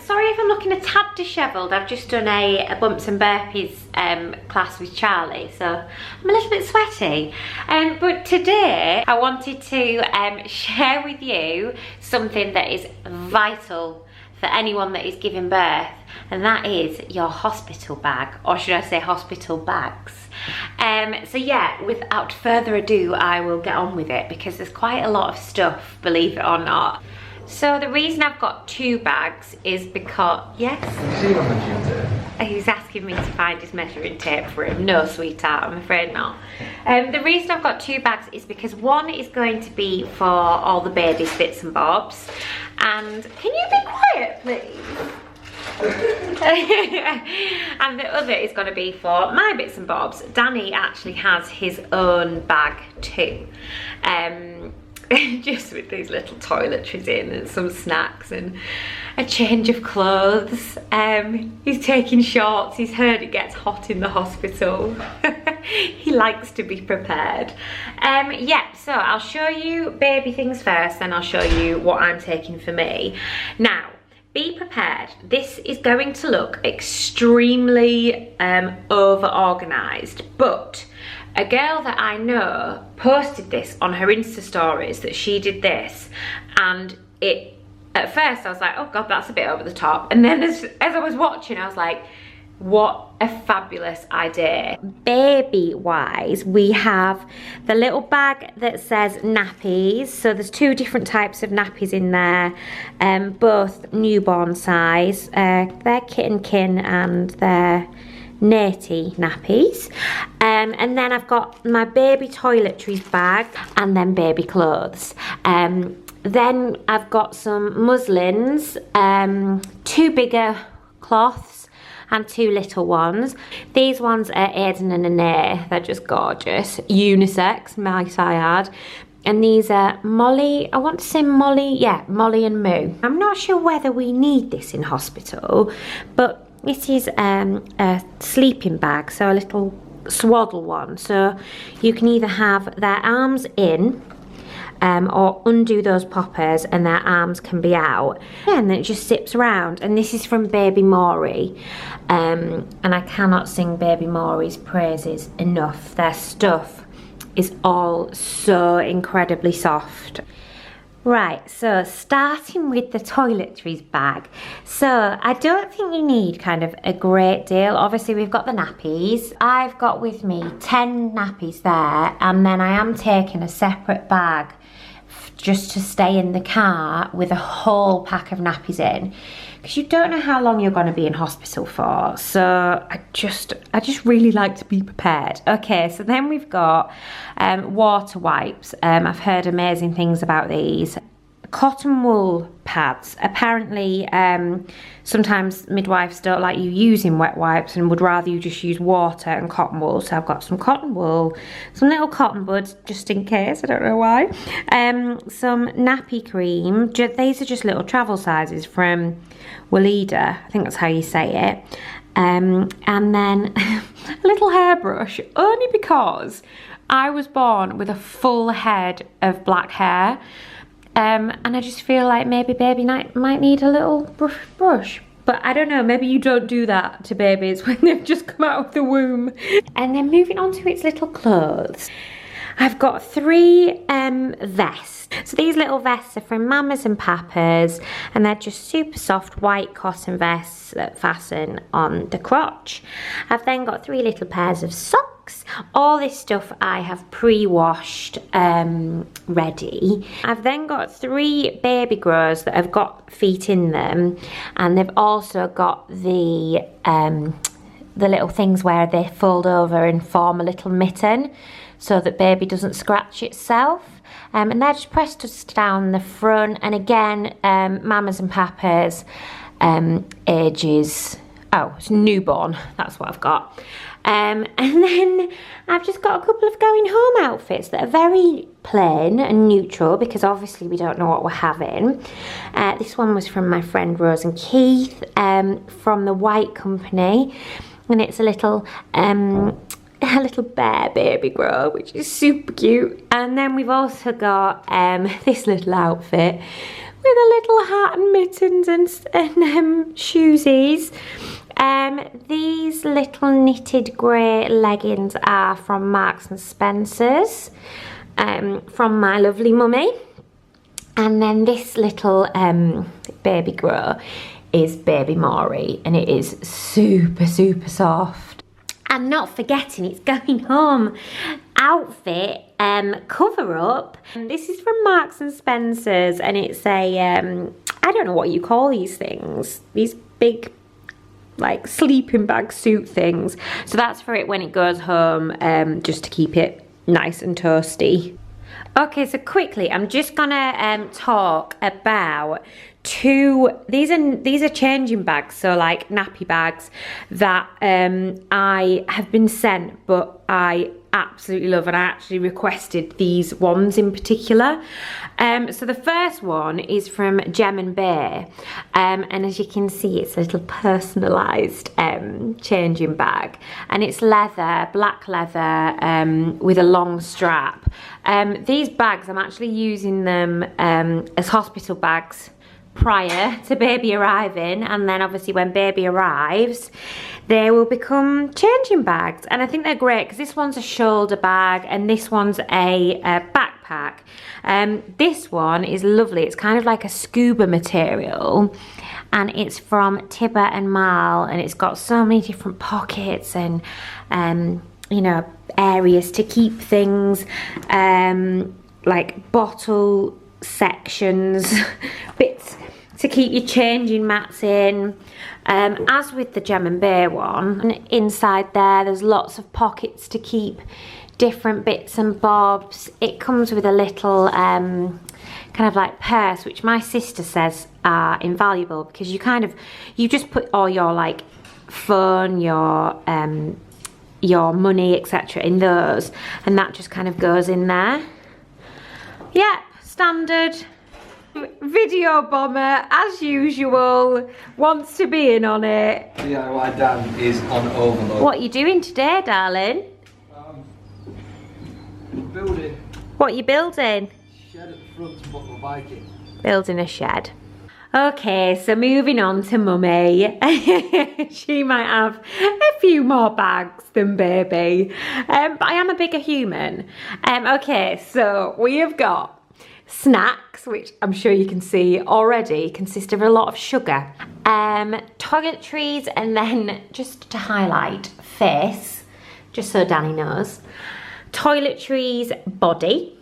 Sorry if I'm looking a tad dishevelled. I've just done a bumps and burpees class with Charlie, so I'm a little bit sweaty. But today I wanted to share with you something that is vital for anyone that is giving birth, and that is your hospital bag, or should I say hospital bags. So yeah, without further ado, I will get on with it because there's quite a lot of stuff, believe it or not. So the reason I've got 2 bags is because, yes? He's asking me to find his measuring tape for him. No, sweetheart, I'm afraid not. The reason I've got 2 bags is because one is going to be for all the baby's bits and bobs. And can you be quiet, please? And the other is going to be for my bits and bobs. Danny actually has his own bag too. Just with these little toiletries in and some snacks and a change of clothes. He's taking shorts. He's heard it gets hot in the hospital. He likes to be prepared. Yeah, so I'll show you baby things first, then I'll show you what I'm taking for me. Now, be prepared. This is going to look extremely over-organised, but a girl that I know posted this on her Insta stories, that she did this, and it, at first I was like, oh god, that's a bit over the top, and then as I was watching I was like, what a fabulous idea. Baby wise, we have the little bag that says nappies. So there's 2 different types of nappies in there, both newborn size. They're kitten kin and they're Natty nappies. And then I've got my baby toiletries bag and then baby clothes. Then I've got some muslins, 2 bigger cloths and 2 little ones. These ones are Aiden and Anae. They're just gorgeous. Unisex, might I add. And these are Molly, I want to say Molly, yeah, Molly and Moo. I'm not sure whether we need this in hospital, but it is a sleeping bag, so a little swaddle one. So you can either have their arms in, or undo those poppers and their arms can be out. Yeah, and then it just zips around. And this is from Baby Maury. And I cannot sing Baby Maury's praises enough. Their stuff is all so incredibly soft. Right, so starting with the toiletries bag. So I don't think you need kind of a great deal. Obviously we've got the nappies. I've got with me 10 nappies there, and then I am taking a separate bag just to stay in the car with a whole pack of nappies in, because you don't know how long you're going to be in hospital for. So I just really like to be prepared. Okay, so then we've got water wipes. I've heard amazing things about these. Cotton wool pads. Apparently sometimes midwives don't like you using wet wipes and would rather you just use water and cotton wool. So I've got some cotton wool, some little cotton buds just in case, I don't know why, some nappy cream. These are just little travel sizes from Walida, I think that's how you say it. And then a little hairbrush, only because I was born with a full head of black hair. And I just feel like maybe baby might need a little brush. But I don't know, maybe you don't do that to babies when they've just come out of the womb. And then moving on to its little clothes. I've got 3 vests. So these little vests are from Mamas and Papas, and they're just super soft white cotton vests that fasten on the crotch. I've then got 3 little pairs of socks. All this stuff I have pre-washed ready. I've then got 3 baby grows that have got feet in them, and they've also got the little things where they fold over and form a little mitten so that baby doesn't scratch itself. And they're just pressed just down the front. And again, Mamas and Papas, ages, oh, it's newborn, that's what I've got. And then I've just got a couple of going home outfits that are very plain and neutral, because obviously we don't know what we're having. This one was from my friend Rose and Keith, from the White Company, and it's a little bear baby grow, which is super cute. And then we've also got this little outfit, with a little hat and mittens and shoesies. These little knitted grey leggings are from Marks and Spencer's, from my lovely mummy. And then this little baby grow is Baby Maury, and it is super, super soft. And not forgetting it's going home outfit cover up. And this is from Marks and Spencer's, and it's a I don't know what you call these things, these big like sleeping bag suit things. So that's for it when it goes home, just to keep it nice and toasty. Okay, so quickly, I'm just gonna talk about these are changing bags, so like nappy bags that I have been sent, but I absolutely love, and I actually requested these ones in particular. So the first one is from Jem Bea, and as you can see, it's a little personalised changing bag, and it's leather, black leather, with a long strap. These bags, I'm actually using them as hospital bags prior to baby arriving, and then obviously when baby arrives they will become changing bags, and I think they're great because this one's a shoulder bag and this one's a backpack. This one is lovely, it's kind of like a scuba material, and it's from Tiba and Marl, and it's got so many different pockets and you know, areas to keep things, like bottle sections, bits to keep your changing mats in. As with the Jem Bea one, inside there's lots of pockets to keep different bits and bobs. It comes with a little kind of like purse, which my sister says are invaluable because you just put all your like phone, your money, etc. in those, and that just kind of goes in there. Yep, standard video bomber as usual, wants to be in on it. DIY Dan is on overload. What are you doing today, darling? Building. What are you building? Shed at the front to put my bike in. Building a shed. Okay, so moving on to mummy. She might have a few more bags than baby, but I am a bigger human. Okay, so we have got snacks, which I'm sure you can see already consist of a lot of sugar, toiletries, and then just to highlight face, just so Danny knows, toiletries, body.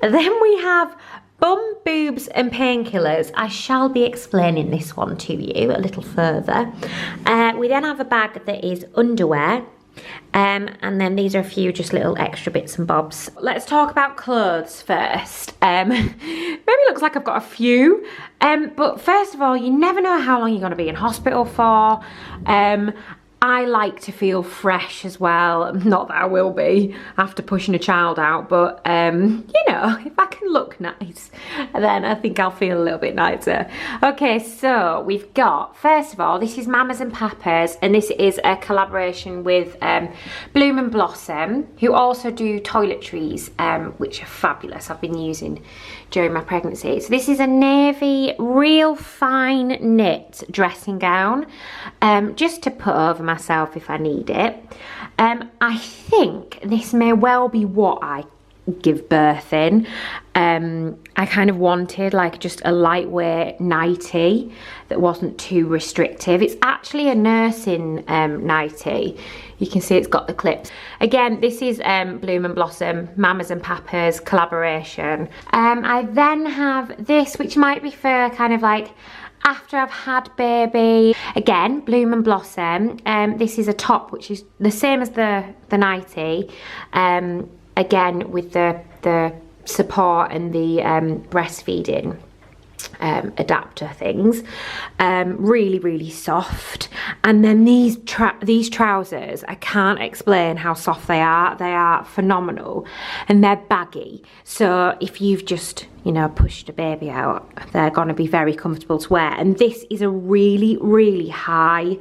And then we have bum, boobs and painkillers. I shall be explaining this one to you a little further. We then have a bag that is underwear, and then these are a few just little extra bits and bobs. Let's talk about clothes first. Maybe looks like I've got a few, but first of all, you never know how long you're going to be in hospital for. I like to feel fresh as well. Not that I will be after pushing a child out, but you know, if I can look nice, then I think I'll feel a little bit nicer. Okay, so we've got, first of all, this is Mamas and Papas, and this is a collaboration with Bloom and Blossom, who also do toiletries, which are fabulous. I've been using during my pregnancy. So this is a navy, real fine knit dressing gown, just to put over myself if I need it. I think this may well be what I give birth in. I kind of wanted like just a lightweight nightie that wasn't too restrictive. It's actually a nursing nightie. You can see it's got the clips. Again, this is Bloom and Blossom, Mamas and Papas collaboration. I then have this, which might be for kind of like after I've had baby. Again, Bloom and Blossom. This is a top, which is the same as the nightie. Again, with the support and the breastfeeding adapter things. Really, really soft. And then these trousers, I can't explain how soft they are. They are phenomenal, and they're baggy. So if you've just you know, pushed a baby out, they're going to be very comfortable to wear. And this is a really, really high,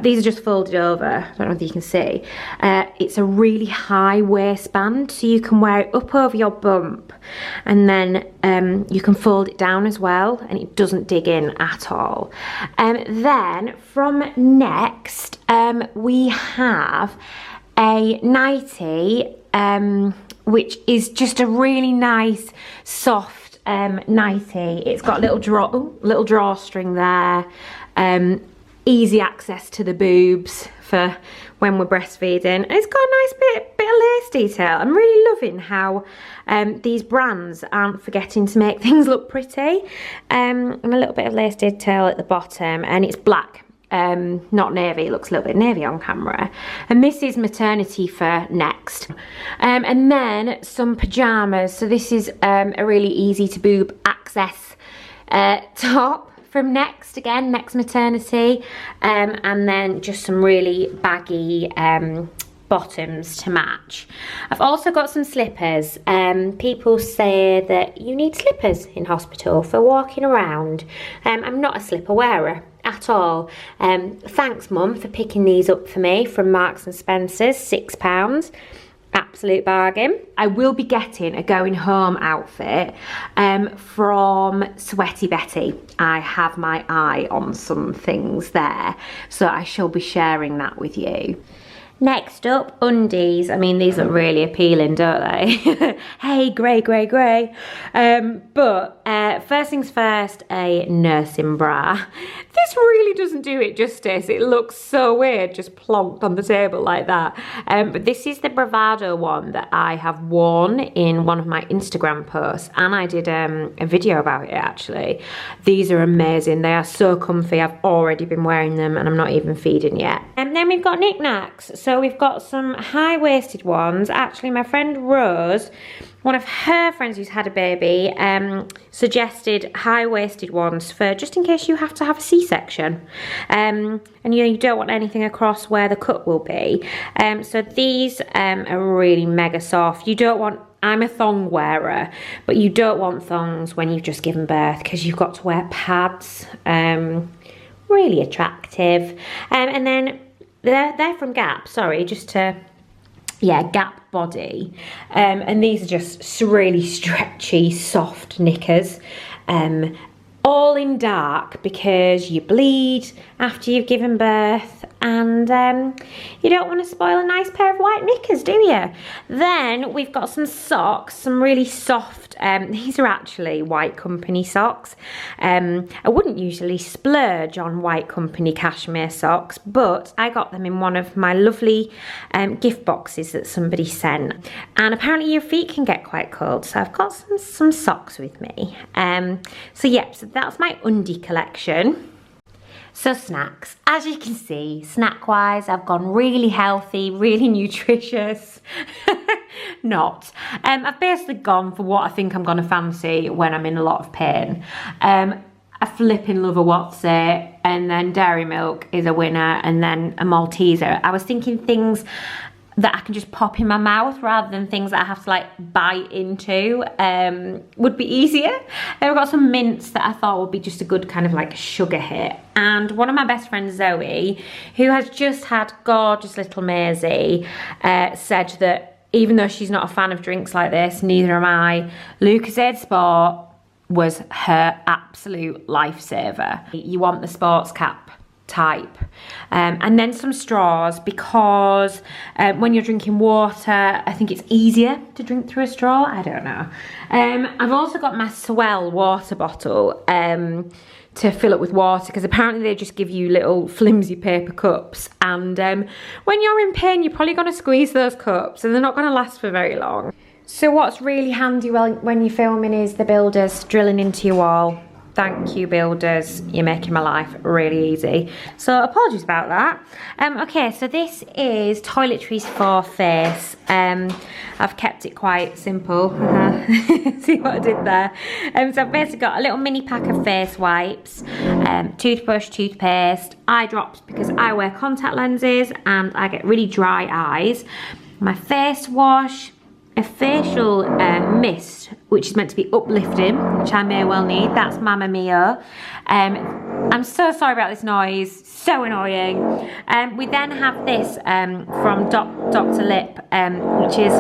these are just folded over, I don't know if you can see. It's a really high waistband, so you can wear it up over your bump, and then you can fold it down as well, and it doesn't dig in at all. Then from Next, we have a nightie, which is just a really nice, soft nightie. It's got a little drawstring there, easy access to the boobs for when we're breastfeeding. And it's got a nice bit of lace detail. I'm really loving how these brands aren't forgetting to make things look pretty. And a little bit of lace detail at the bottom, and it's black. Not navy, it looks a little bit navy on camera. And this is maternity for Next. And then some pajamas. So this is a really easy to boob access top from Next, again, Next maternity. And then just some really baggy bottoms to match. I've also got some slippers. People say that you need slippers in hospital for walking around. I'm not a slipper wearer at all. Thanks Mum for picking these up for me from Marks and Spencer's, £6. Absolute bargain. I will be getting a going home outfit from Sweaty Betty. I have my eye on some things there, so I shall be sharing that with you. Next up, undies. I mean, these look really appealing, don't they? Hey, grey, grey, grey. But first things first, a nursing bra. This really doesn't do it justice. It looks so weird, just plonked on the table like that. But this is the Bravado one that I have worn in one of my Instagram posts, and I did a video about it actually. These are amazing. They are so comfy. I've already been wearing them, and I'm not even feeding yet. And then we've got knickknacks. So we've got some high-waisted ones. Actually, my friend Rose, one of her friends who's had a baby, suggested high-waisted ones for just in case you have to have a C-section. And you know, you don't want anything across where the cut will be. So these are really mega soft. You don't want, I'm a thong wearer, but you don't want thongs when you've just given birth because you've got to wear pads. Really attractive. And then they're from Gap, sorry, just to, yeah, Gap body. And these are just really stretchy, soft knickers. All in dark because you bleed after you've given birth, and you don't want to spoil a nice pair of white knickers, do you? Then we've got some socks, some really soft, these are actually White Company socks. I wouldn't usually splurge on White Company cashmere socks, but I got them in one of my lovely gift boxes that somebody sent. And apparently your feet can get quite cold, so I've got some socks with me. So yeah, so that's my undie collection. So snacks, as you can see, snack-wise, I've gone really healthy, really nutritious. Not. I've basically gone for what I think I'm gonna fancy when I'm in a lot of pain. I flipping love a WHATS, and then dairy milk is a winner, and then a Malteser. I was thinking things that I can just pop in my mouth rather than things that I have to like bite into would be easier. And we've got some mints that I thought would be just a good kind of like sugar hit. And one of my best friends, Zoe, who has just had gorgeous little Maisie, said that even though she's not a fan of drinks like this, neither am I, Lucozade Sport was her absolute lifesaver. You want the sports cap type, and then some straws because when you're drinking water, I think it's easier to drink through a straw. I don't know. I've also got my Swell water bottle to fill up with water because apparently they just give you little flimsy paper cups, and when you're in pain you're probably going to squeeze those cups and they're not going to last for very long. So what's really handy when you're filming is the builders drilling into your wall. Thank you, builders. You're making my life really easy. So apologies about that. Okay, so this is toiletries for face. I've kept it quite simple. See what I did there? So I've basically got a little mini pack of face wipes, toothbrush, toothpaste, eye drops because I wear contact lenses and I get really dry eyes, my face wash, a facial mist, which is meant to be uplifting, which I may well need. That's Mamma Mia. I'm so sorry about this noise, so annoying. We then have this from Dr. Lipp, which is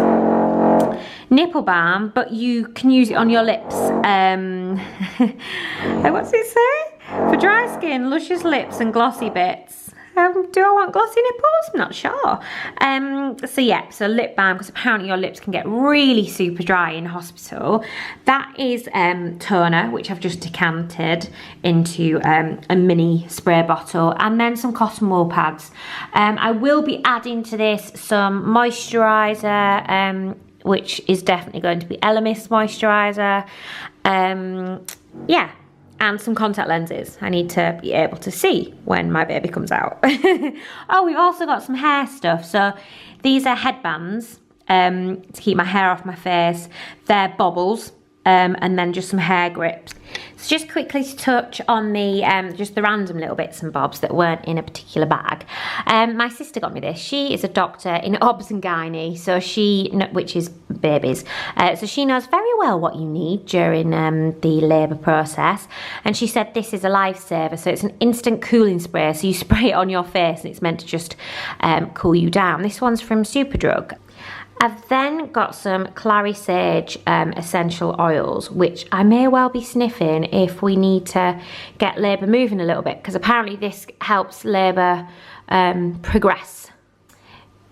nipple balm, but you can use it on your lips. What's it say? For dry skin, luscious lips and glossy bits. Do I want glossy nipples? I'm not sure. So yeah, so lip balm, because apparently your lips can get really super dry in hospital. That is toner, which I've just decanted into a mini spray bottle, and then some cotton wool pads. I will be adding to this some moisturiser, which is definitely going to be Elemis moisturiser. Yeah. And some contact lenses. I need to be able to see when my baby comes out. Oh, we've also got some hair stuff. So these are headbands to keep my hair off my face. They're bobbles, and then just some hair grips. So just quickly to touch on the just the random little bits and bobs that weren't in a particular bag. My sister got me this. She is a doctor in obs and gynae, so which is babies. So she knows very well what you need during the labour process. And she said this is a lifesaver. So it's an instant cooling spray. So you spray it on your face and it's meant to just cool you down. This one's from Superdrug. I've then got some clary sage essential oils, which I may well be sniffing if we need to get labour moving a little bit, because apparently this helps labour progress.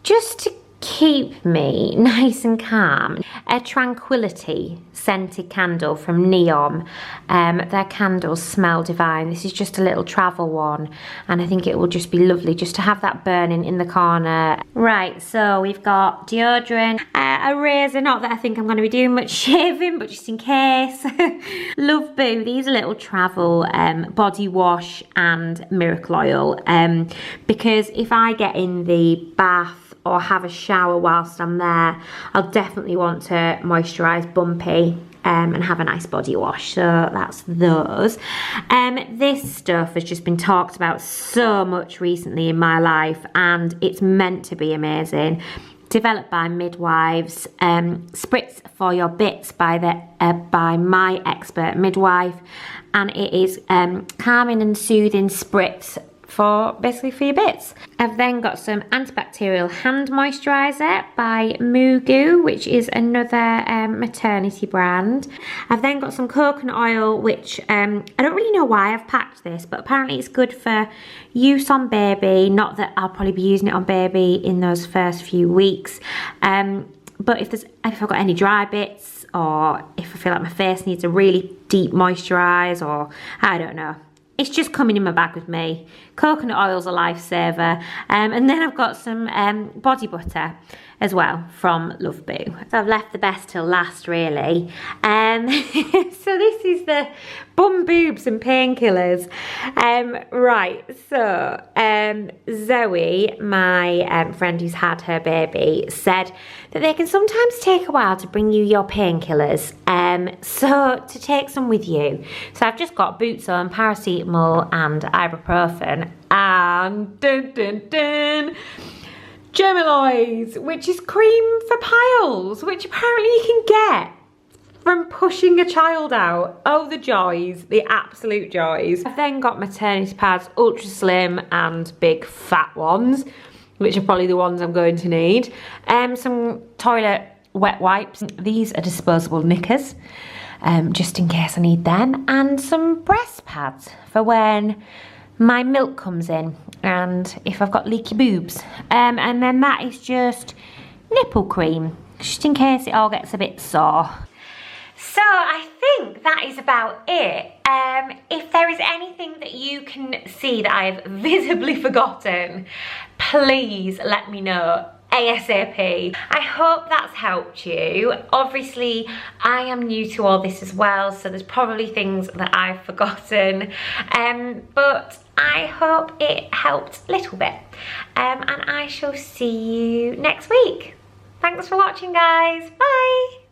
Just to keep me nice and calm, a Tranquility scented candle from Neom. Their candles smell divine. This is just a little travel one, and I think it will just be lovely just to have that burning in the corner. Right, so we've got deodorant, a razor, not that I think I'm going to be doing much shaving, but just in case. Love Boo, these are little travel body wash and miracle oil, because if I get in the bath or have a shower whilst I'm there, I'll definitely want to moisturise bumpy and have a nice body wash. So that's those. This stuff has just been talked about so much recently in my life, and it's meant to be amazing. Developed by midwives, Spritz for your bits by my expert midwife, and it is calming and soothing spritz basically for your bits. I've then got some antibacterial hand moisturiser by Mugu, which is another maternity brand. I've then got some coconut oil, which I don't really know why I've packed this, but apparently it's good for use on baby. Not that I'll probably be using it on baby in those first few weeks, but if I've got any dry bits, or if I feel like my face needs a really deep moisturise, or I don't know. It's just coming in my bag with me. Coconut oil's a lifesaver. And then I've got some body butter as well from Love Boo. So I've left the best till last, really. So this is the bum boobs and painkillers. Right, so Zoe, my friend who's had her baby, said that they can sometimes take a while to bring you your painkillers. So to take some with you. So I've just got boots on, paracetamol and ibuprofen, and dun dun dun, Gemiloids, which is cream for piles, which apparently you can get from pushing a child out. Oh, the joys, the absolute joys. I've then got maternity pads, ultra slim and big fat ones, which are probably the ones I'm going to need. Some toilet wet wipes. These are disposable knickers, just in case I need them. And some breast pads for when my milk comes in and if I've got leaky boobs. And then that is just nipple cream, just in case it all gets a bit sore. So I think that is about it. If there is anything that you can see that I've visibly forgotten, please let me know ASAP. I hope that's helped you. Obviously, I am new to all this as well, so there's probably things that I've forgotten, but I hope it helped a little bit. And I shall see you next week. Thanks for watching, guys. Bye.